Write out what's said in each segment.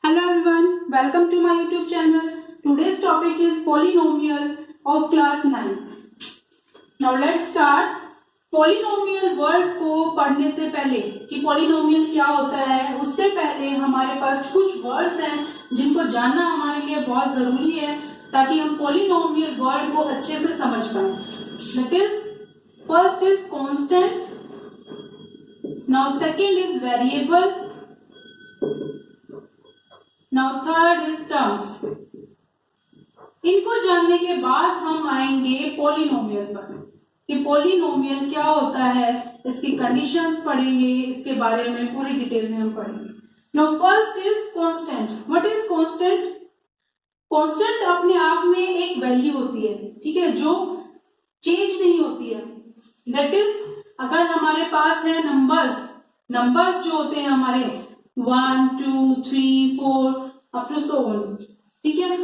Hello everyone, welcome to my YouTube channel. Today's topic is polynomial of class 9. Now let's start. Polynomial word को पढ़ने से पहले कि polynomial क्या होता है, उससे पहले हमारे पास कुछ वर्ड्स हैं जिनको जानना हमारे लिए बहुत जरूरी है ताकि हम polynomial वर्ड को अच्छे से समझ पाए. That is, first is constant. Now second is variable. Now third is terms. इनको जानने के बाद हम आएंगे पोलिनोमियल पर कि पोलिनोमियल क्या होता है, इसकी कंडीशंस पढ़ेंगे, इसके बारे में पूरी डिटेल में हम पढ़ेंगे. Now first is constant. What is constant? Constant अपने आप में एक वैल्यू होती है, ठीक है, जो चेंज नहीं होती है. दैट इज, अगर हमारे पास है नंबर्स जो होते हैं हमारे 1 2 3 4 अप टू सो ऑन, ठीक है,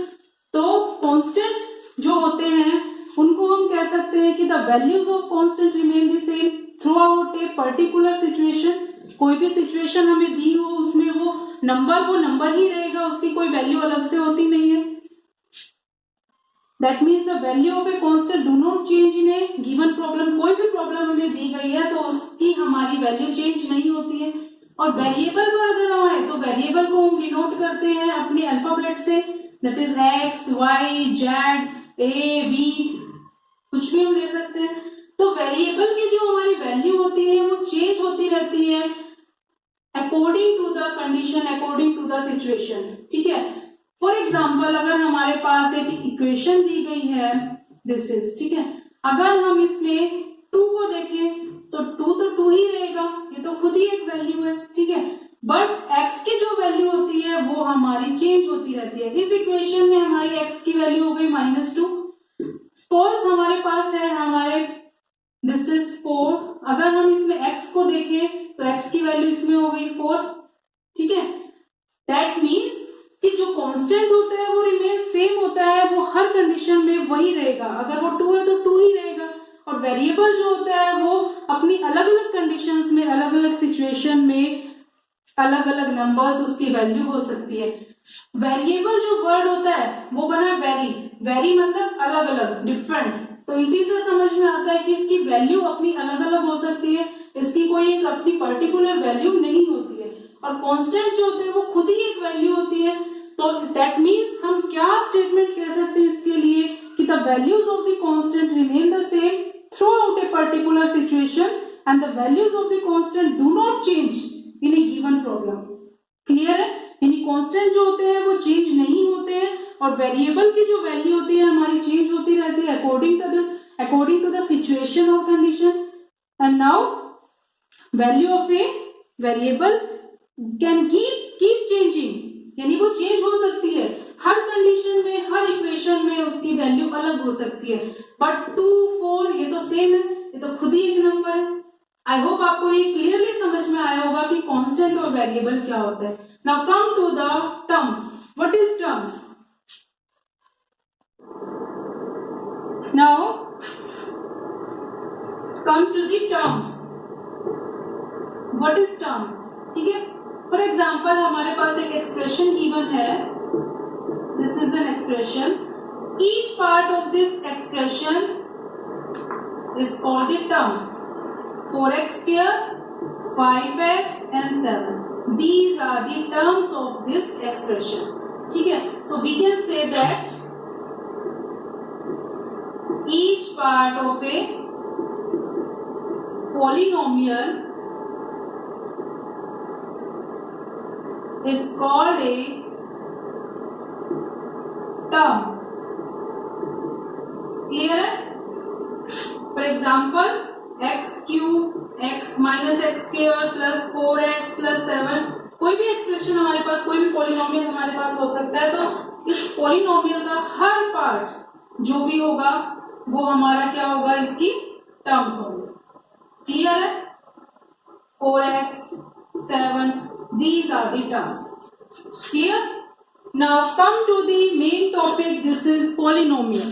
तो कांस्टेंट जो होते हैं उनको हम कह सकते हैं कि the values of constant remain the same through out a particular situation. कोई भी सिचुएशन हमें दी हो उसमें वो नंबर ही रहेगा, उसकी कोई वैल्यू अलग से होती नहीं है. That means the value of a constant do not change in A given problem. कोई भी प्रॉब्लम हमें दी गई है तो उसकी हमारी वैल्यू चेंज नहीं होती है. और वेरिएबल पर अगर हम आए तो वेरिएबल को हम डिनोट करते हैं अपने अल्फाबेट से. That is x y z a b, कुछ भी हम ले सकते हैं. तो वेरिएबल की जो हमारी वैल्यू होती है वो चेंज होती रहती है according to the condition, according to the situation, ठीक है. फॉर एग्जाम्पल, अगर हमारे पास एक इक्वेशन दी गई है, दिस इज, ठीक है, अगर हम इसमें 2 को देखें तो 2 तो 2 ही रहेगा, ये तो खुद ही एक वैल्यू है, ठीक है. बट x की जो वैल्यू होती है वो हमारी चेंज होती रहती है. इस इक्वेशन में हमारी x की वैल्यू हो गई -2. सपोज हमारे पास है हमारे दिस इज 4. अगर हम इसमें x को देखें तो x की वैल्यू इसमें हो गई 4, ठीक है. दैट मीन्स कि जो कांस्टेंट होता है वो रिमेन सेम होता है, वो हर कंडीशन में वही रहेगा. अगर वो 2 है तो 2 ही रहेगा. और वेरिएबल जो होता है वो अपनी अलग अलग कंडीशंस में, अलग अलग सिचुएशन में अलग अलग नंबर्स उसकी वैल्यू हो सकती है. वेरिएबल जो वर्ड होता है वो बना वेरी मतलब अलग अलग, डिफरेंट. तो इसी से समझ में आता है कि इसकी वैल्यू अपनी अलग अलग हो सकती है, इसकी कोई एक अपनी पर्टिकुलर वैल्यू नहीं होती है. और कांस्टेंट जो होते हैं वो खुद ही एक वैल्यू होती है. तो दैट मीन्स हम क्या स्टेटमेंट कह सकते हैं इसके लिए कि the values of the constant remain the same throughout a particular situation and the values of the constant do not change in a given problem. Clear है? यानी कांस्टेंट जो होते हैं वो चेंज नहीं होते हैं और वेरिएबल की जो वैल्यू होती है हमारी चेंज होती रहती है according to the situation or condition. And now value of a variable can keep changing, यानी वो चेंज हो सकती है हर कंडीशन में, हर इक्वेशन में उसकी वैल्यू अलग हो सकती है. बट 2 4 ये तो सेम है, ये तो खुद ही एक नंबर है. आई होप आपको ये क्लियरली समझ में आया होगा कि कांस्टेंट और वेरिएबल क्या होता है. Now come to the terms. What is terms? Now come to the terms. What is terms? ठीक है. फॉर एग्जाम्पल, हमारे पास एक एक्सप्रेशन गिवन है. This is an expression. Each part of this expression is called the terms. 4x square, 5x and 7. These are the terms of this expression. ठीक है. So we can say that each part of a polynomial is called a term. Clear है? For example, x cube x minus x square plus 4x plus 7, कोई भी expression हमारे पास, कोई भी polynomial हमारे पास हो सकता है. तो इस पॉलिनोमियल का हर पार्ट जो भी होगा वो हमारा क्या होगा, इसकी टर्म्स होंगे. क्लियर है? 4x 7, these are the terms. Clear? Now come to the main topic. This is polynomial.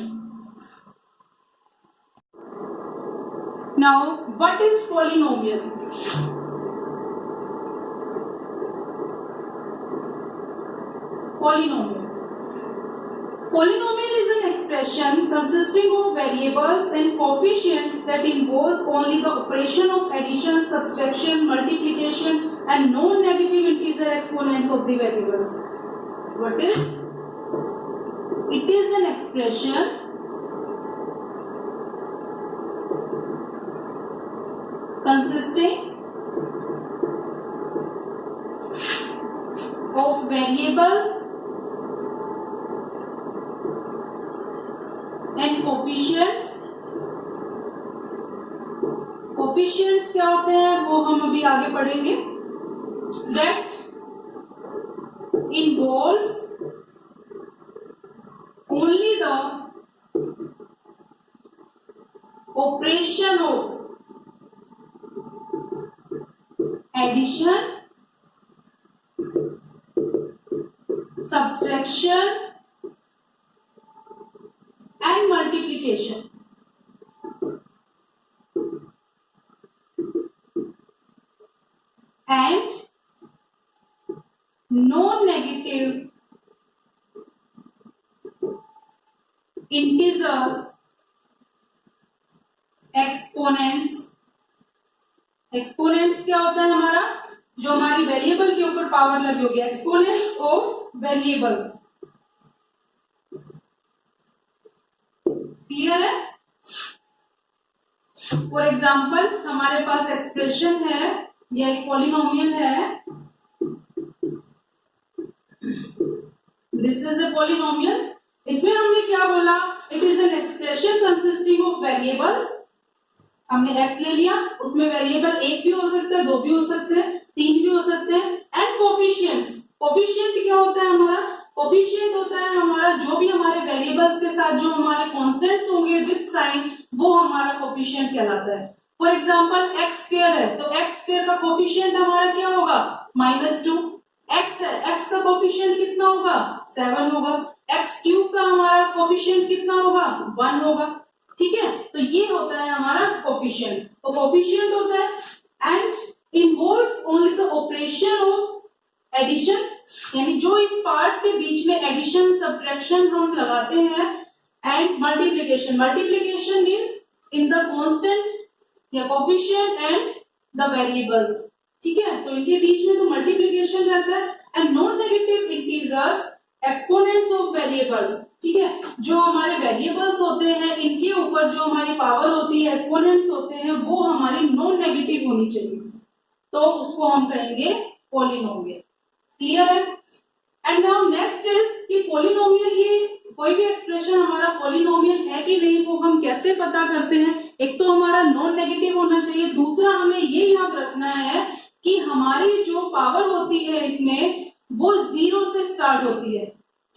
Now, what is polynomial? Polynomial. Polynomial is an expression consisting of variables and coefficients that involves only the operation of addition, subtraction, multiplication and non-negative integer exponents of the variables. What is? It is an expression consisting of variables and coefficients. Coefficients क्या होते हैं वो हम अभी आगे पढ़ेंगे. That involves only the operation of addition, subtraction and multiplication. And non-negative integers exponents. Exponents क्या होता है हमारा, जो हमारी वेरिएबल के ऊपर पावर लगी होगी. Exponents of variables. क्लियर है? फॉर एग्जाम्पल हमारे पास एक्सप्रेशन है, यह एक पॉलिनोमियल है. This is a polynomial. इसमें हमने क्या बोला? It is an expression consisting of variables. हमने x ले लिया, उसमें वेरिएबल एक भी हो सकता है, दो भी हो सकते हैं, तीन भी हो सकते हैं. And coefficients. कोफिशिएंट क्या होता है हमारा? कोफिशिएंट होता है हमारा जो भी हमारे वेरिएबल्स के साथ जो हमारे कांस्टेंट्स होंगे विद साइन, वो हमारा कोफिशिएंट कहलाता है. फॉर एग्जांपल x स्क्वायर है तो x स्क्वायर का कोफिशिएंट हमारा क्या होगा? -2. x है, x का कोफिशिएंट कितना होगा? 7 होगा. x क्यूब का हमारा कोफिशिएंट कितना होगा? 1 होगा. ठीक है, तो ये होता है हमारा कोफिशिएंट. तो कोफिशिएंट होता है and involves only the operation of addition, यानी जो इन पार्ट्स के बीच में एडिशन सब्ट्रैक्शन हम लगाते हैं, and multiplication. Multiplication means in the constant या कोफिशिएंट एंड द वेरिएबल्स. ठीक है, तो इनके बीच में तो मल्टीप्लिकेशन रहता है. And non negative integers exponents of variables. ठीक है, जो हमारे वेरिएबल्स होते हैं इनके ऊपर जो हमारी पावर होती है, एक्सपोनेंट्स होते हैं, वो हमारी नॉन नेगेटिव होनी चाहिए, तो उसको हम कहेंगे पॉलिनोमियल. क्लियर है? एंड नाउ नेक्स्ट इज कि पॉलिनोमियल, ये कोई भी एक्सप्रेशन हमारा पॉलिनोमियल है कि नहीं वो हम कैसे पता करते हैं? एक तो हमारा नॉन नेगेटिव होना चाहिए, दूसरा हमें ये याद रखना है कि हमारी जो पावर होती है इसमें वो 0 से स्टार्ट होती है.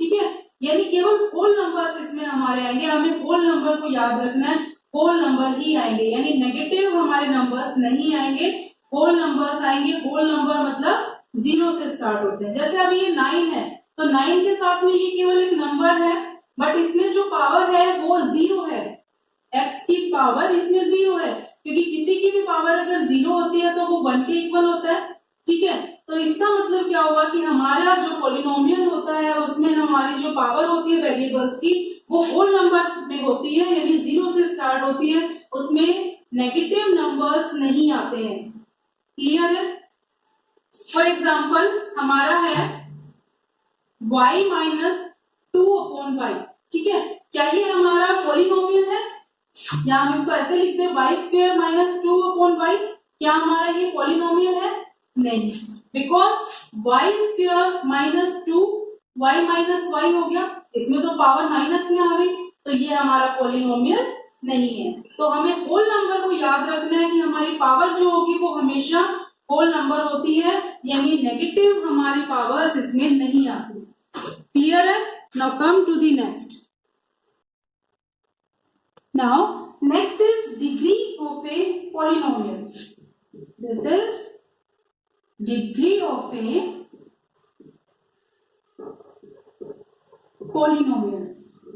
ठीक है, यानी केवल होल नंबर्स इसमें हमारे आएंगे. हमें होल नंबर को याद रखना है, होल नंबर ही आएंगे, यानी नेगेटिव हमारे नंबर्स नहीं आएंगे, होल नंबर्स आएंगे. होल नंबर मतलब 0 से स्टार्ट होते हैं. जैसे अभी ये 9 है तो 9 के साथ में ये केवल एक नंबर है, बट इसमें जो पावर है वो 0 है. x की पावर इसमें 0 है, क्योंकि किसी की भी पावर अगर 0 होती है तो वो 1 के इक्वल होता है. ठीक है, तो इसका मतलब क्या होगा कि हमारा जो पॉलिनोमियल होता है उसमें हमारी जो पावर होती है वेरिएबल्स की वो होल नंबर में होती है, यानी 0 से स्टार्ट होती है, उसमें नेगेटिव नंबर्स नहीं आते हैं. क्लियर है? फॉर एग्जाम्पल हमारा है y - 2/y. ठीक है, क्या ये हमारा पॉलिनोमियल है? या हम इसको ऐसे लिखते हैं y² - 2/y. क्या हमारा ये पॉलिनोमियल है? नहीं, बिकॉज y² - 2 y - y हो गया, इसमें तो पावर माइनस में आ गई, तो ये हमारा पॉलिनोमियल नहीं है. तो हमें होल नंबर को याद रखना है कि हमारी पावर जो होगी वो हमेशा होल नंबर होती है, यानी नेगेटिव हमारी पावर्स इसमें नहीं आती. क्लियर है? Now come to the next. Now next is degree of a polynomial. This is degree of a polynomial.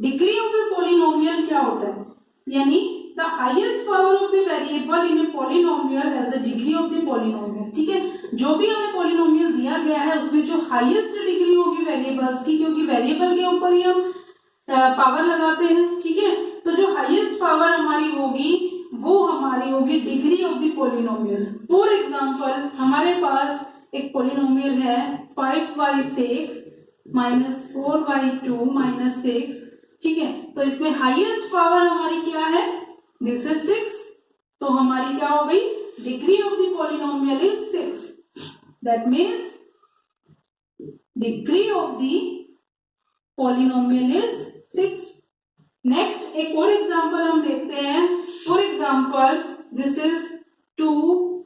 Degree of a polynomial क्या होता है? यानी the highest power of the variable in a polynomial as the degree of the polynomial. ठीक है, जो भी हमें polynomial दिया गया है उसमें जो हाईएस्ट डिग्री होगी वेरिएबल्स की, क्योंकि वेरिएबल के ऊपर ही हम पावर लगाते हैं। ठीक है, तो जो हाईएस्ट पावर हमारी होगी वो हमारी होगी degree of the polynomial. For example हमारे पास एक पॉलिनोमियल है 5y6 माइनस 4y2 माइनस 6। ठीक है, तो इसमें हाईएस्ट पावर हमारी क्या है, दिस इज 6, तो हमारी क्या हो गई, degree of the polynomial is 6, that means degree of the polynomial is 6। Next एक और एग्जांपल हम देखते हैं। फॉर एग्जांपल दिस इज 2,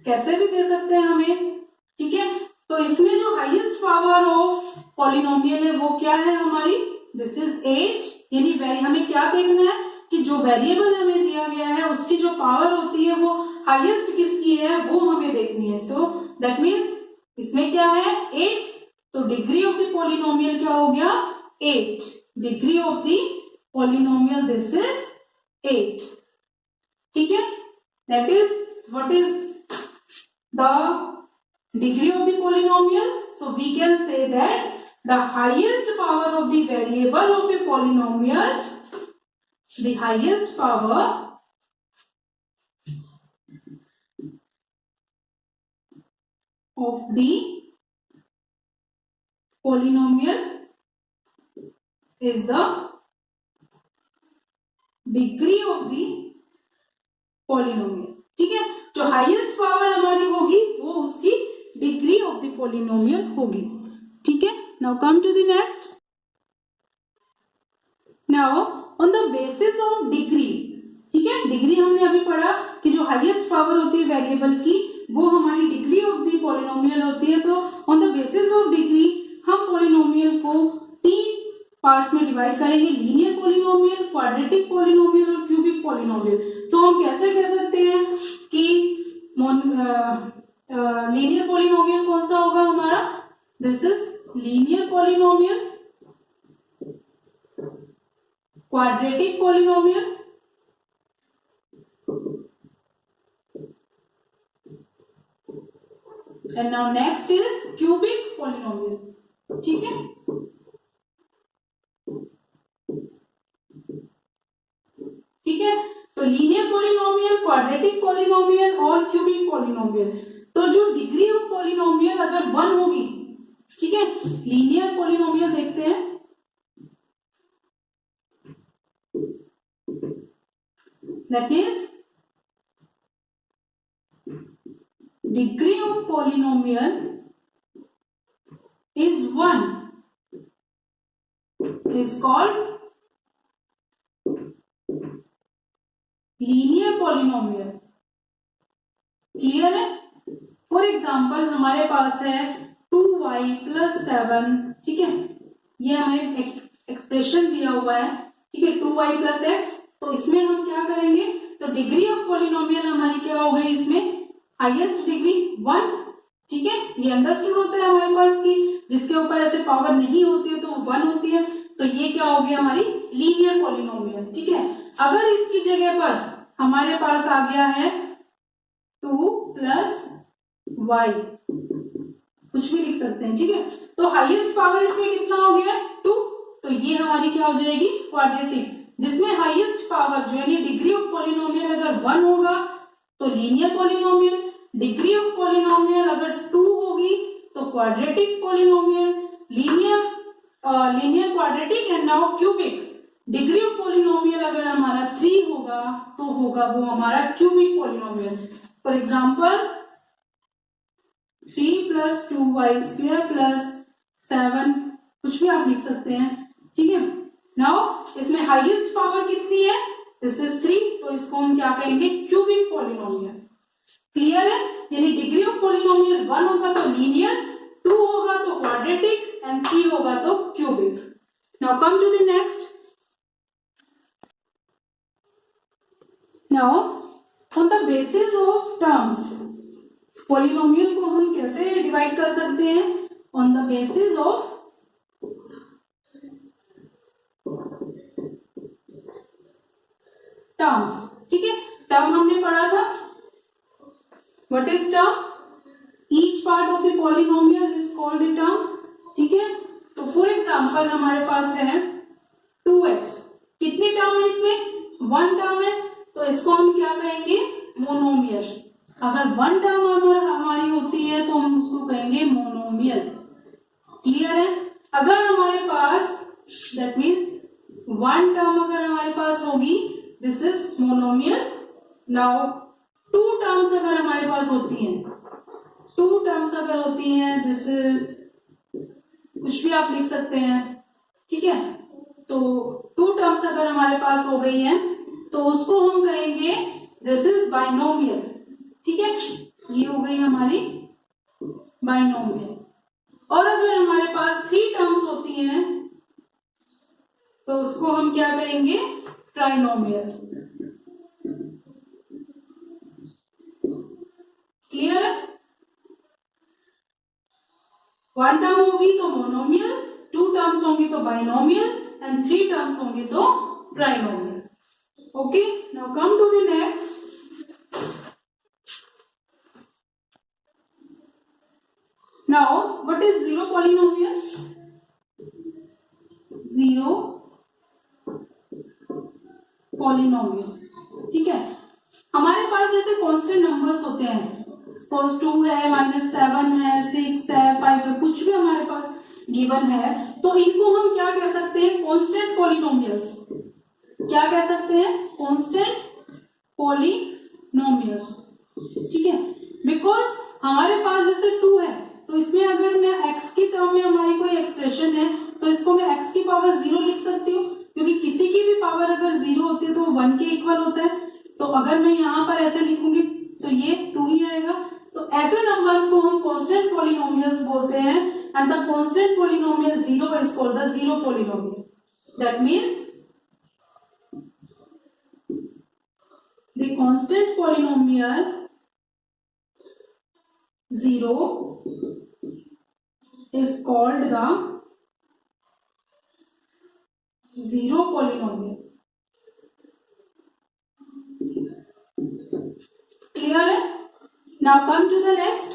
कैसे भी दे सकते हैं हमें। ठीक है, तो इसमें जो हाईएस्ट पावर ऑफ पॉलिनोमियल है वो क्या है हमारी, दिस इज 8। यानी हमें क्या देखना है कि जो वेरिएबल हमें दिया गया है उसकी जो पावर होती है वो हाईएस्ट किसकी है वो हमें देखनी है। तो दैट मीन्स इसमें क्या है 8, तो डिग्री ऑफ द पॉलिनोमियल क्या हो गया 8, degree of the polynomial this is 8। ठीक है, that is what is the degree of the polynomial. So we can say that the highest power of the variable of a polynomial, the highest power of the polynomial is the degree of the polynomial। ठीक है, जो highest power हमारी होगी वो उसकी degree of the polynomial होगी। ठीक है, now come to the next. Now on the basis of degree, ठीक है, डिग्री हमने अभी पढ़ा कि जो हाईएस्ट पावर होती है वेरिएबल की वो हमारी डिग्री ऑफ द पॉलिनोमियल होती है। तो on the basis of degree हम पॉलिनोमियल को 3 पार्ट्स में डिवाइड करेंगे, लीनियर पॉलिनोमियल, क्वाड्रेटिक पॉलिनोमियल और क्यूबिक पॉलिनोमियल। तो हम कैसे कह सकते हैं कि लीनियर पॉलिनोमियल कौन सा होगा हमारा, this is linear polynomial, quadratic polynomial and now next is cubic polynomial. ठीक है, ठीक है, तो लीनियर पॉलिनोमियल, क्वाड्रेटिक पॉलिनोमियल और क्यूबिक पॉलिनोमियल। तो जो डिग्री ऑफ पॉलिनोमियल अगर 1 होगी, ठीक है, लीनियर पॉलिनोमियल देखते हैं, that means degree of polynomial is 1 is called linear polynomial. Clear है? फॉर एग्जाम्पल हमारे पास है 2y + 7, ठीक है, ये हमें एक्सप्रेशन दिया हुआ है, ठीक है, 2y + x। तो इसमें हम क्या करेंगे, तो डिग्री ऑफ पॉलिनोमियल हमारी क्या हो गई, इसमें हाईएस्ट डिग्री 1, ठीक है, ये अंडरस्टूड होता है हमारे पास की जिसके ऊपर ऐसे पावर नहीं होती है तो 1 होती है, तो ये क्या हो गया हमारी लीनियर पॉलिनोमियल। ठीक है, अगर इसकी जगह पर हमारे पास आ गया है 2 + y, कुछ भी लिख सकते हैं, ठीक है, तो हाईएस्ट पावर इसमें कितना हो गया 2, तो ये हमारी क्या हो जाएगी क्वाड्रेटिक, जिसमें हाईएस्ट पावर जो है डिग्री ऑफ पॉलिनोमियल अगर 1 होगा तो linear polynomial, degree of polynomial अगर 2 होगी तो quadratic polynomial, linear quadratic and now cubic. Degree of polynomial अगर हमारा 3 होगा तो होगा वो हमारा cubic polynomial. For example 3 + 2y² + 7, कुछ भी आप लिख सकते हैं, ठीक है। नाउ इसमें हाईएस्ट पावर कितनी है, दिस इज 3, तो इसको हम क्या कहेंगे क्यूबिक पॉलिनोमियल। क्लियर है? यानी डिग्री ऑफ पॉलिनोमियल 1 होगा तो लीनियर, 2 होगा तो क्वाड्रेटिक एंड 3 होगा तो cubic. Now come to the next. Now on the basis of terms, polynomial को हम कैसे डिवाइड कर सकते हैं, on the basis of terms, ठीक है। टर्म हमने पढ़ा था, what is term, each part of the polynomial is called a term, ठीक है। तो फॉर एग्जांपल हमारे पास है 2x, कितनी टर्म है इसमें, 1 टर्म है, तो इसको हम क्या कहेंगे, मोनोमियल। अगर 1 टर्म हमारी होती है तो हम उसको कहेंगे मोनोमियल, क्लियर है। अगर हमारे पास दैट मीन्स 1 टर्म अगर हमारे पास होगी, this is monomial. Now 2 terms अगर हमारे पास होती हैं, 2 टर्म्स अगर होती हैं, दिस इज कुछ भी आप लिख सकते हैं, ठीक है। तो 2 टर्म्स अगर हमारे पास हो गई हैं तो उसको हम कहेंगे दिस इज बाइनोमियल, ठीक है। ये हो गई हमारी बाइनोमियल। और अगर हमारे पास 3 टर्म्स होती हैं तो उसको हम क्या कहेंगे, ट्राइनोमियल, क्लियर है। 1 टर्म होगी तो मोनोमियल, 2 टर्म्स होंगी तो बाइनोमियल एंड 3 टर्म्स होंगी तो trinomial. Okay, now come to the next. Now, what is zero polynomial? Zero polynomial, ठीक है। हमारे पास जैसे कांस्टेंट नंबर्स होते हैं, सपोज 2 है, -7 है, 6 है, 5 है, कुछ भी हमारे पास गिवन है, तो इनको हम क्या कह सकते हैं, कांस्टेंट पॉलिनोमियल्स। क्या कह सकते हैं, कांस्टेंट पॉलिनोमियल्स, ठीक है। बिकॉज हमारे पास जैसे 2 है तो इसमें अगर मैं x की टर्म में हमारी कोई एक्सप्रेशन है तो इसको मैं x की पावर 0 लिख सकती हूँ, क्योंकि किसी की भी पावर अगर 0 होती है तो 1 के इक्वल होता है। तो अगर मैं यहाँ पर ऐसे लिखूंगी तो ये 2 ही आएगा। तो ऐसे नंबर्स को हम कांस्टेंट पॉलिनोमियल्स बोलते हैं and the constant polynomial 0 is called the zero polynomial. That means the constant polynomial 0 is called the zero polynomial, clear है। now come to the next,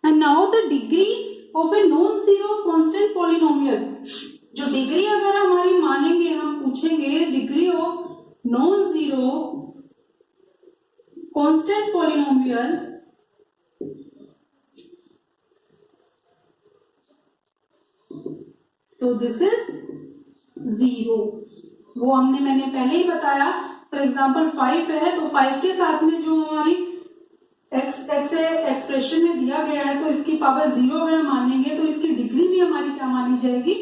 and now the degree of a non-zero constant polynomial। जो degree अगर हमारी मानेंगे, हम पूछेंगे degree of non zero constant polynomial, तो this is 0। वो मैंने पहले ही बताया, फॉर एग्जाम्पल 5 है तो 5 के साथ में जो हमारी x एक्सप्रेशन में दिया गया है तो इसकी पावर 0 अगर मानेंगे तो इसकी डिग्री भी हमारी क्या मानी जाएगी,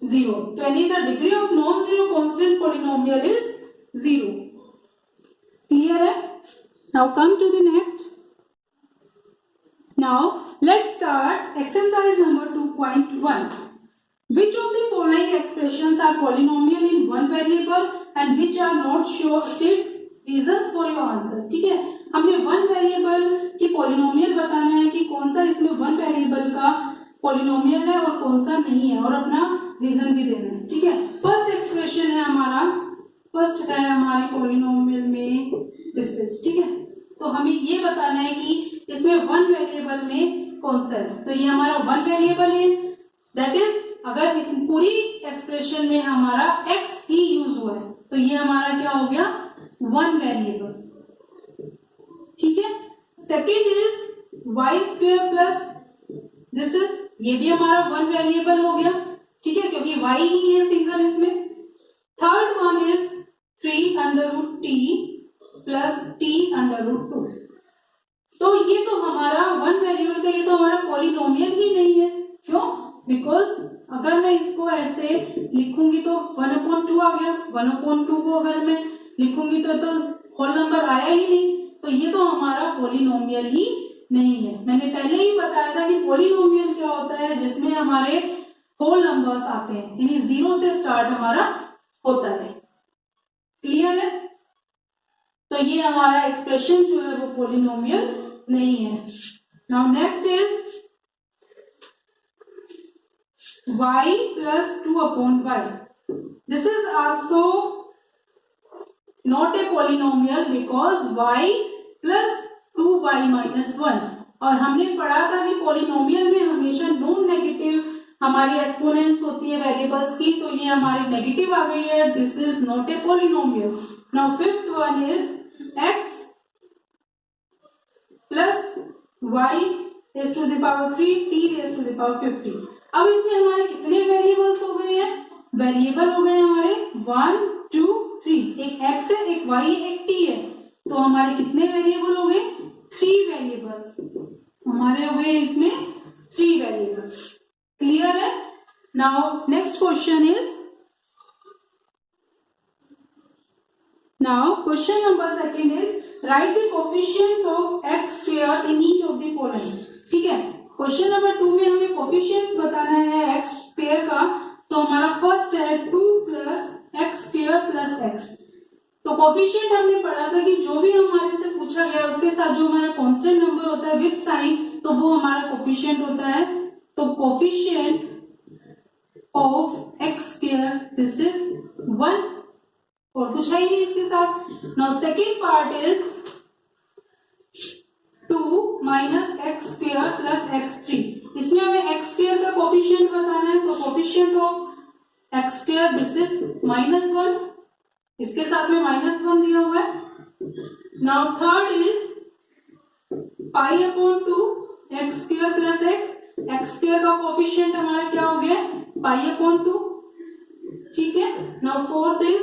0। तो यानी the degree of non zero constant polynomial is 0, clear है। Now come to the next. Now let's start exercise number 2.1। Which of the following expressions are polynomial in one variable and which are not sure? State reasons for your answer, ठीक है। हमने 1 variable की polynomial बताना है कि कौन सा इसमें 1 वेरिएबल का पॉलिनोमियल है और कौन सा नहीं है, और अपना रीजन भी देना है, ठीक है। फर्स्ट एक्सप्रेशन है हमारा, फर्स्ट है हमारे पॉलिनोमियल में दिस इज, ठीक है। तो हमें ये बताना है कि इसमें 1 वेरिएबल में कौन सा है। तो ये हमारा 1 वेरिएबल है, दैट इज अगर इस पूरी एक्सप्रेशन में हमारा x ही यूज हुआ है तो ये हमारा क्या हो गया, 1 वेरिएबल, ठीक है। Second is y square plus this is, ये भी हमारा 1 वेरिएबल हो गया, ठीक है, क्योंकि y ही है सिंगल इसमें। Third one is 3√t plus t√2। तो ये तो हमारा 1 वेरिएबल का, ये तो हमारा पॉलिनोमियल ही नहीं है। क्यों, बिकॉज अगर मैं इसको ऐसे लिखूंगी तो 1/2 आ गया, 1/2 को अगर मैं लिखूंगी तो होल नंबर आया ही नहीं, तो ये तो हमारा पॉलिनोमियल ही नहीं है। मैंने पहले ही बताया था कि पॉलिनोमियल क्या होता है, जिसमें हमारे होल नंबर्स आते हैं, यानी 0 से स्टार्ट हमारा होता है, क्लियर है। तो ये हमारा एक्सप्रेशन जो है वो पॉलिनोमियल नहीं है। Now next is y plus 2/y। This is also not a polynomial because y plus 2y minus 1। और हमने पढ़ा था कि पॉलिनोमियल में हमेशा नॉन नेगेटिव हमारी एक्सपोनेंट्स होती है वेरिएबल्स की, तो ये हमारी नेगेटिव आ गई है, this is not a polynomial. Now fifth one is x plus y raise to the power 3 t raise to the power 50। अब इसमें हमारे कितने वेरिएबल्स हो गए हैं? वेरिएबल हो गए हमारे 1 2 3, एक x है, एक y है, एक t है, तो हमारे कितने वेरिएबल हो गए? 3 वेरिएबल्स हमारे हो गए इसमें 3 वेरिएबल्स। क्लियर है? Now next question is, now question number second is right the coefficients of x square in each of the following. ठीक है, क्वेश्चन नंबर 2 में हमें कोफिशिएंट्स बताना है x स्क्वायर का, तो हमारा फर्स्ट है 2 plus x square plus x. तो कोफिशिएंट हमने पढ़ा था कि जो भी हमारे से पूछा गया उसके साथ जो हमारा कांस्टेंट नंबर होता है विद साइन, तो वो हमारा कोफिशिएंट होता है। तो coefficient of x square this is 1, और कुछ है ही नहीं इसके साथ। Now second part is 2 minus x square plus x 3। इसमें हमें एक्स स्क्वायर का कोफिशिएंट बताना है, तो coefficient of x square this is -1, इसके साथ में -1 दिया हुआ है। Now third is pi upon 2 x square plus x. X square का कोफिशिएंट हमारा क्या हो गया? Pi upon 2। ठीक है, now fourth is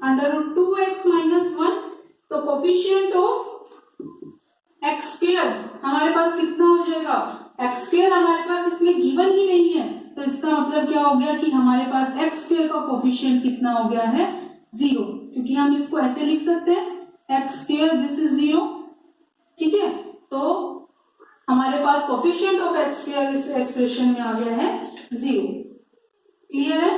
√2x minus 1। तो कोफिशिएंट ऑफ एक्स स्क्वायर हमारे पास कितना हो जाएगा? एक्स स्क्वायर हमारे पास इसमें गिवन ही नहीं है, तो इसका मतलब क्या हो गया कि हमारे पास एक्स स्क्वायर का कोफिशिएंट कितना हो गया है? 0, क्योंकि हम इसको ऐसे लिख सकते हैं एक्स स्क्वायर दिस इज 0। ठीक है, तो हमारे पास कोफिशिएंट ऑफ एक्स स्क्वायर इस एक्सप्रेशन में आ गया है 0। क्लियर है?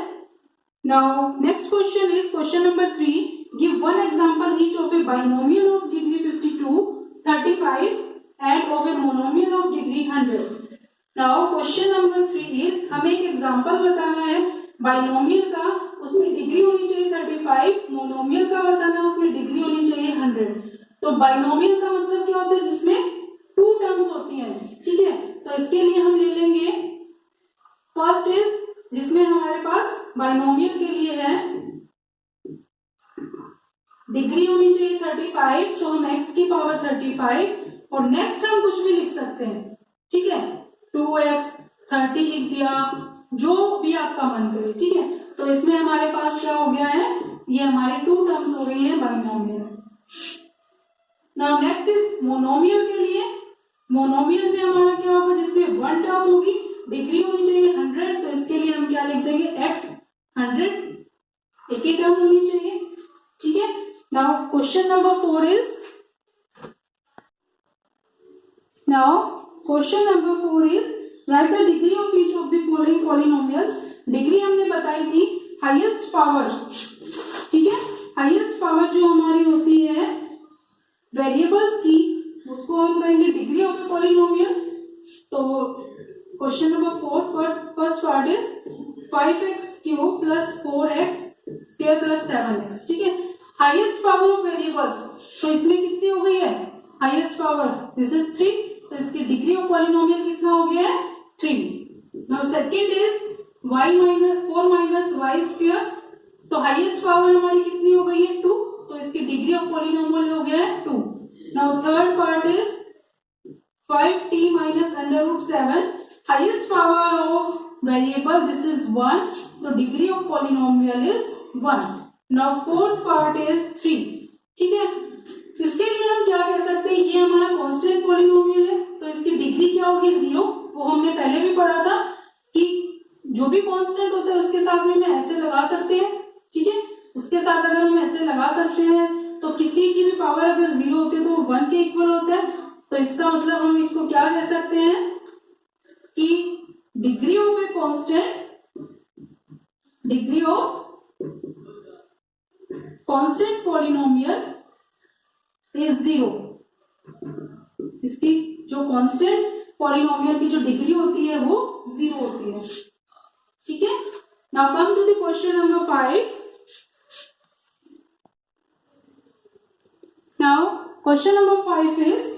Now next question is question number 3, give one example each of A binomial of degree 52, 35 end of a monomial of degree 100। Now question number 3 is, हमें एक example बताना है binomial का, उसमें डिग्री होनी चाहिए 35, मोनोमियल का बताना है उसमें डिग्री होनी चाहिए 100। तो बाइनोमियल का मतलब क्या होता है? जिसमें 2 टर्म्स होती हैं। ठीक है, तो इसके लिए हम ले लेंगे फर्स्ट इज, जिसमें हमारे पास बाइनोमियल के लिए है डिग्री होनी चाहिए 35, तो हम x की पावर 35, और नेक्स्ट हम कुछ भी लिख सकते हैं। ठीक है, 2x 30 लिख दिया, जो भी आपका मन करे। ठीक है, तो इसमें हमारे पास क्या हो गया है? ये हमारे 2 टर्म्स हो गई है binomial. Now next is monomial के लिए, मोनोमियल में हमारा क्या होगा? जिसमें 1 टर्म होगी, डिग्री होनी चाहिए 100, तो इसके लिए हम क्या लिख देंगे? x 100, एक ही टर्म होनी चाहिए। ठीक है, now question number 4 is, now question number 4 is right the degree of each of the following polynomials. Degree हमने बताई थी हाईएस्ट पावर। ठीक है, हाईएस्ट पावर जो हमारी होती है वेरिएबल्स की, उसको हम कहेंगे डिग्री ऑफ पॉलिनोमियल। तो question number 4 first part is 5x cube plus 4x square plus 7x। ठीक है, हाईएस्ट पावर ऑफ वेरिएबल्स, तो इसमें कितनी हो गई है? हाईएस्ट पावर दिस इज 3, तो इसकी डिग्री ऑफ पॉलिनोमियल कितना हो गया है? 3। Now second is y-4 minus y square, तो हाईएस्ट पावर हमारी कितनी हो गई है? 2, तो इसकी डिग्री ऑफ पॉलिनोमियल हो गया है 2। Now third part is 5t minus √7, highest power of variable this is 1, तो degree of polynomial is 1। Now fourth part is 3। ठीक है, इसके लिए हम क्या कह सकते हैं? ये हमारा कांस्टेंट पॉलिनोमियल है, तो इसकी डिग्री क्या होगी? 0। वो हमने पहले भी पढ़ा था कि जो भी कांस्टेंट होता है उसके साथ में ऐसे लगा सकते हैं। ठीक है, उसके साथ अगर हम ऐसे लगा सकते हैं, तो किसी की भी पावर अगर 0 होती है तो 1 के इक्वल होता है। तो इसका मतलब हम इसको क्या कह सकते हैं कि degree of a constant, degree of constant polynomial is 0। इसकी जो कांस्टेंट पॉलिनोमियल की जो डिग्री होती है वो 0 होती है। ठीक है, Now come to the question number 5. Now question number 5 is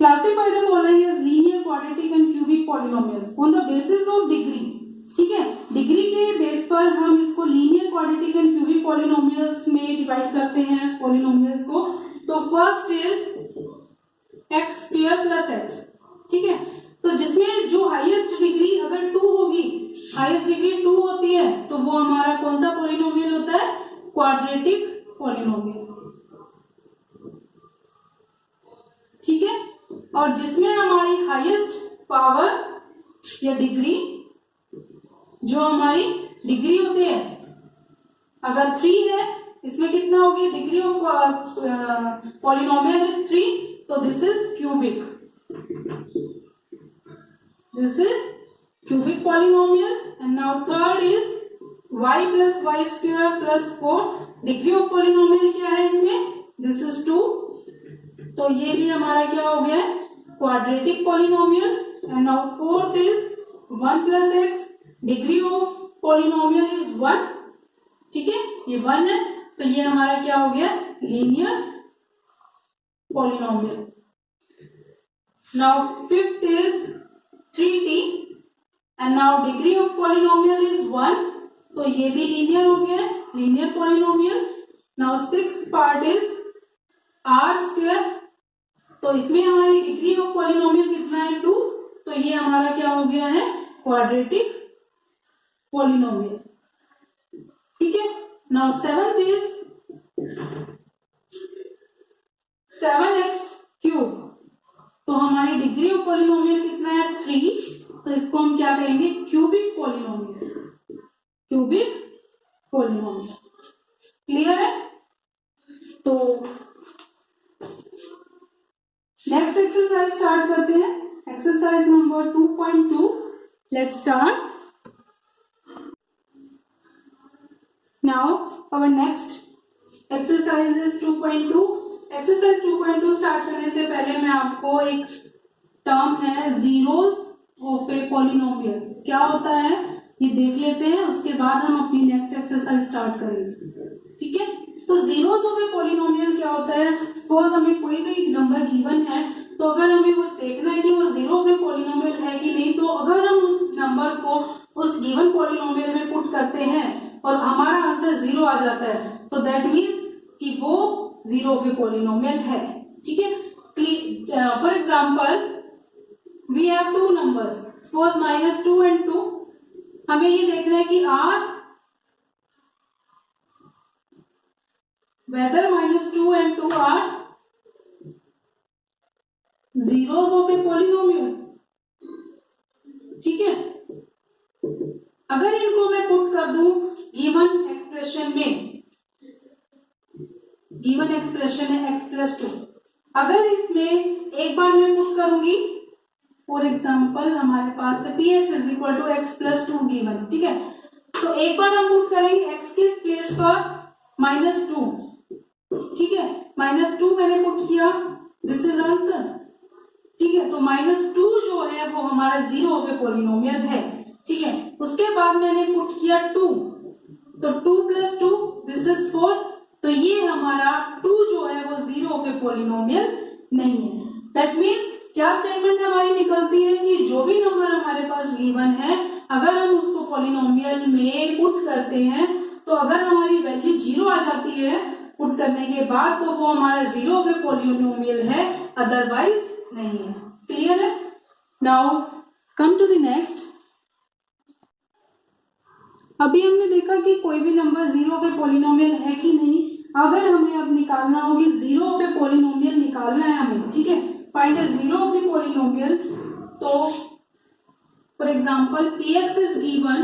classify the following as linear, quadratic and cubic polynomials on the basis of degree. ठीक है, डिग्री के बेस पर हम इसको linear, quadratic and cubic polynomials में divide करते हैं polynomials को. तो first is x square plus x. ठीक है, तो जिसमें जो हाईएस्ट डिग्री अगर 2 होगी, हाईएस्ट डिग्री 2 होती है, तो वो हमारा कौन सा पॉलिनोमियल होता है? Quadratic polynomial. ठीक है, और जिसमें हमारी हाईएस्ट पावर या डिग्री, जो हमारी डिग्री होती है, अगर 3 है, इसमें कितना होगी? डिग्री ऑफ पॉलिनोमियल इज 3, तो this is cubic. This is cubic polynomial. And now third is y plus y square plus 4. Degree of polynomial क्या है इसमें? दिस इज 2, तो ये भी हमारा क्या हो गया? Quadratic polynomial. And now fourth is 1 plus x. Degree of polynomial is 1. ठीक है, ये 1 है, तो ये हमारा क्या हो गया? Linear polynomial. Now fifth is 3t. And now degree of polynomial is 1, सो ये भी लीनियर हो गया, linear polynomial. Now sixth part is r square. तो इसमें हमारी डिग्री ऑफ पॉलिनोमियल कितना है? 2, तो ये हमारा क्या हो गया है? Quadratic polynomial. ठीक है, now seventh is 7x cube. तो हमारी डिग्री ऑफ पॉलिनोमियल कितना है? 3, तो इसको हम क्या कहेंगे? Cubic polynomial. Cubic polynomial. Clear है? तो नेक्स्ट एक्सरसाइज स्टार्ट करते हैं. Exercise number 2.2. Let's start. Now our next exercise is 2.2. Exercise 2.2 start करने से पहले मैं आपको एक टर्म है जीरोस ऑफ ए पॉलिनोमियल, क्या होता है ये देख लेते हैं, उसके बाद हम अपनी नेक्स्ट एक्सरसाइज स्टार्ट करेंगे. ठीक है, तो जीरोस ऑफ ए पॉलिनोमियल क्या होता है? सपोज हमें कोई भी नंबर गिवन है, तो अगर हमें वो देखना है कि वो जीरो ऑफ ए पॉलिनोमियल है कि नहीं, तो अगर हम उस नंबर को उस गिवन पॉलिनोमियल में पुट करते हैं और हमारा आंसर 0 आ जाता है, तो दैट मीन्स कि वो जीरो ऑफ ए पॉलिनोमियल है. ठीक है, for example we have 2 numbers, suppose -2 and 2. हमें ये देखना है कि r whether -2 and 2 are zeros of a polynomial. ठीक है, अगर इनको मैं पुट कर दूं गिवन एक्सप्रेशन में, गिवन एक्सप्रेशन है x+2. अगर इसमें एक बार मैं पुट करूंगी, फॉर एग्जाम्पल हमारे पास है px is equal to x+2 given. ठीक है, तो एक बार हम पुट करेंगे x के प्लेस पर -2. ठीक है, -2 मैंने पुट किया, दिस इज आंसर. ठीक है, तो -2 जो है वो हमारा जीरो ऑफ ए पॉलिनोमियल है. ठीक है, उसके बाद मैंने पुट किया 2, तो 2 + 2 दिस इज 4. तो ये हमारा 2 जो है वो जीरो ऑफ ए पॉलिनोमियल नहीं है. दैट मीन्स क्या स्टेटमेंट हमारी निकलती है कि जो भी नंबर हमारे पास गिवन है, अगर हम उसको पॉलिनोमियल में पुट करते हैं, तो अगर हमारी वैल्यू 0 आ जाती है पुट करने के बाद, तो वो हमारा जीरो ऑफ ए पॉलिनोमियल है, अदरवाइज नहीं है. क्लियर है? Now come to the next. अभी हमने देखा कि कोई भी number zero of a polynomial है कि नहीं. अगर हमें अब निकालना होगी जीरो ऑफ ए पॉलिनोमियल निकालना है हमें. ठीक है, find the zero of the polynomial. तो for example px is given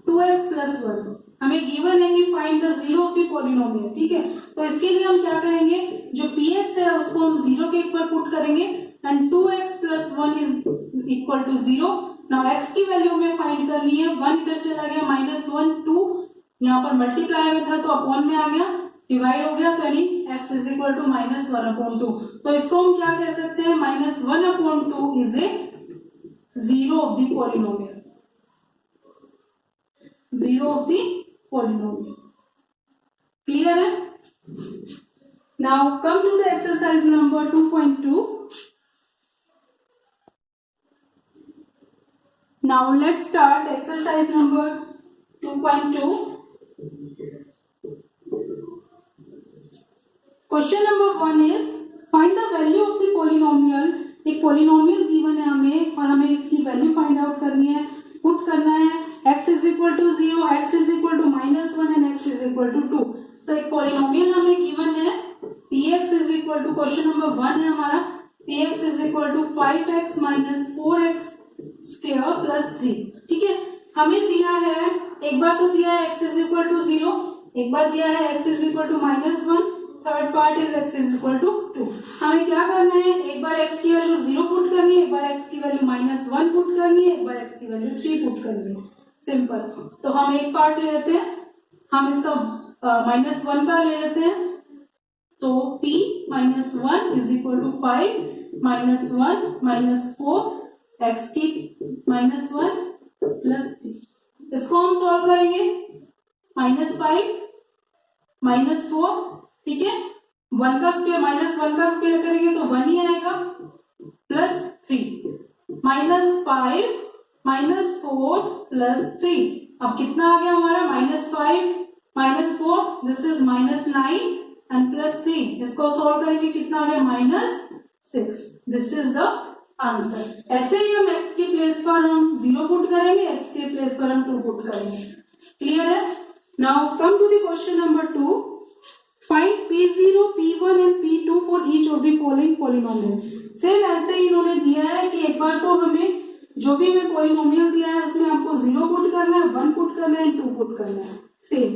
2x + 1. हमें गिवन है कि find the zero of the polynomial. ठीक है, तो इसके लिए हम क्या करेंगे, जो px है उसको हम 0 के ऊपर पुट करेंगे and 2x + 1 is equal to 0. Now x की वैल्यू हमें फाइंड करनी है. 1 इधर चला गया, -1 2 यहाँ पर मल्टीप्लाई में था तो अपॉन में आ गया, डिवाइड हो गया, यानी x इज इक्वल टू -1/2. तो इसको हम क्या कह सकते हैं, -1/2 is a zero of the polynomial. Zero of the polynomial. Clear है? Now come to the exercise number 2.2। Now let's start exercise number 2.2. Question number 1 is find the value of the polynomial। एक polynomial given है हमें और हमें इसकी value find out करनी है, put करना है। x is equal to 0, x is equal to -1 and x is equal to 2। तो एक polynomial हमें given है px is equal to, question number 1 है हमारा, px is equal to 5x minus 4x square plus 3। ठीक है, हमें दिया है, एक बार तो दिया है x is equal to 0, एक बार दिया है x is equal to -1, third part is x is equal to 2। हमें क्या करना है, एक बार x की वैल्यू 0 पुट करनी है, एक बार x की वैल्यू -1 पुट करनी है, एक बार x की वैल्यू 3 पुट करनी है। सिंपल। तो हम एक पार्ट ले लेते हैं, हम इसका -1 का ले लेते हैं। तो p -1 is equal to 5 -1 -4 x की -1 प्लस 3। इसको हम सॉल्व करेंगे, -5 -4, ठीक है, 1 का स्क्वायर -1 का स्क्वायर करेंगे तो 1 ही आएगा, प्लस 3 -5 -4 प्लस 3। अब कितना आ गया हमारा, -5 -4, दिस इज -9 एंड प्लस 3। इसको सॉल्व करेंगे, कितना आ गया, -6। This is the answer. ऐसे ही हम x के प्लेस पर हम 0 पुट करेंगे, x के प्लेस पर हम 2 पुट करेंगे। क्लियर है? Now come to the question number 2। Find p0, p1 and p2 for each of the following polynomial. Same ऐसे ही इन्होंने दिया है कि एक बार तो हमें जो भी हमें पॉलिनोमियल दिया है उसमें आपको 0 पुट करना है, 1 पुट करना है, 2 पुट करना है। Same.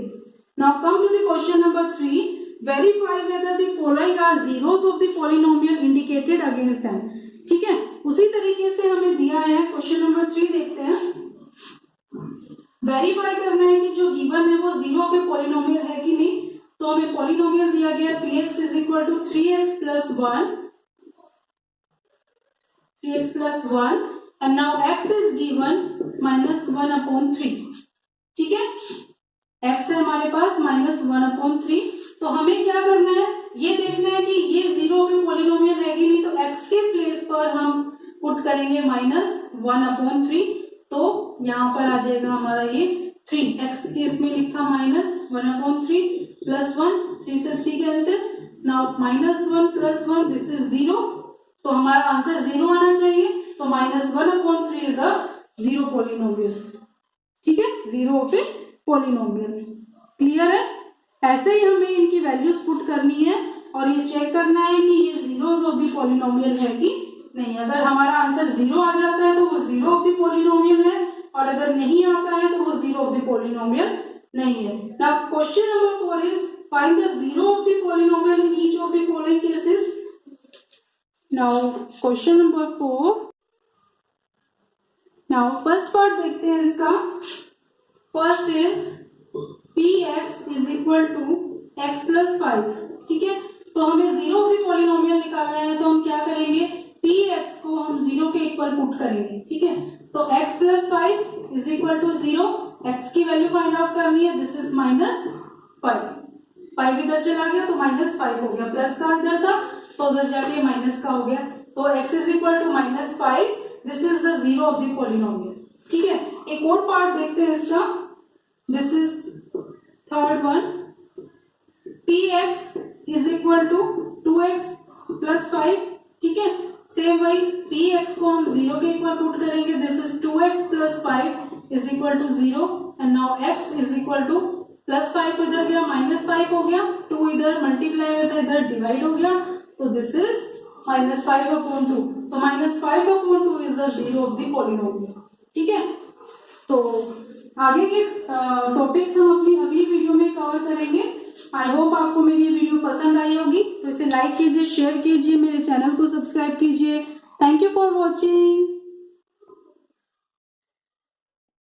Now come to the question number 3। Verify whether the following are zeros of the polynomial indicated against them. ठीक है, उसी तरीके से हमें दिया है क्वेश्चन नंबर 3, देखते हैं। वेरीफाई करना है कि जो गिवन है वो जीरो ऑफ ए पॉलिनोमियल है कि नहीं। तो हमें पॉलिनोमियल दिया गया px is equal to 3x plus 1 and now x is given -1/3। ठीक है, x है हमारे पास -1/3। तो हमें क्या करना है, ये देखना है कि ये जीरो ऑफ ए पॉलिनोमियल है कि नहीं। तो x के प्लेस पर हम पुट करेंगे -1/3, तो यहाँ पर आ जाएगा हमारा ये 3। x के इसमें लिखा -1/3 प्लस 1, 3 से 3 cancel. Now -1 plus 1, this is 0। तो हमारा आंसर 0 आना चाहिए। तो -1/3 इज अ जीरो पॉलिनोमियल। ठीक है, zero of a polynomial. Clear है? ऐसे ही हमें इनकी वैल्यूज पुट करनी है और ये चेक करना है कि ये जीरोस ऑफ द पॉलिनोमियल है कि नहीं। अगर हमारा आंसर 0 आ जाता है तो वो जीरो ऑफ द पॉलिनोमियल है, और अगर नहीं आता है तो वो जीरो ऑफ द पॉलिनोमियल नहीं है। Now question number 4 is find the zero of the polynomial in each of the following cases. Now question number 4। Now first part देखते हैं इसका। First is px is equal to x plus 5। ठीक है, तो हमें zero of the polynomial निकालना है। तो हम क्या करेंगे, px को हम 0 के इक्वल पुट करेंगे। ठीक है, तो x plus 5 is equal to 0। x की वैल्यू फाइंड आउट करनी है, दिस इज -5। 5 इधर चला गया तो -5 हो गया, प्लस का इधर था तो उधर जाके माइनस का हो गया। तो x is equal to -5, this is the zero of the polynomial. ठीक है, एक और पार्ट देखते हैं इसका। This is third one. px is equal to 2x plus 5। ठीक है, सेम वही px को हम 0 के इक्वल पुट करेंगे, this is 2x plus 5 is equal to 0 and now x is equal to +5 इधर गया, -5 हो गया, 2 इधर मल्टीप्लाई होता है, इधर डिवाइड हो गया, तो दिस इज -5/2। तो -5/2 is the zero of the polynomial. ठीक है, तो आगे के टॉपिक्स हम अपनी अगली वीडियो में कवर करेंगे। आई होप आपको मेरी वीडियो पसंद आई होगी, तो इसे लाइक कीजिए, शेयर कीजिए, मेरे चैनल को सब्सक्राइब कीजिए। Thank you for watching.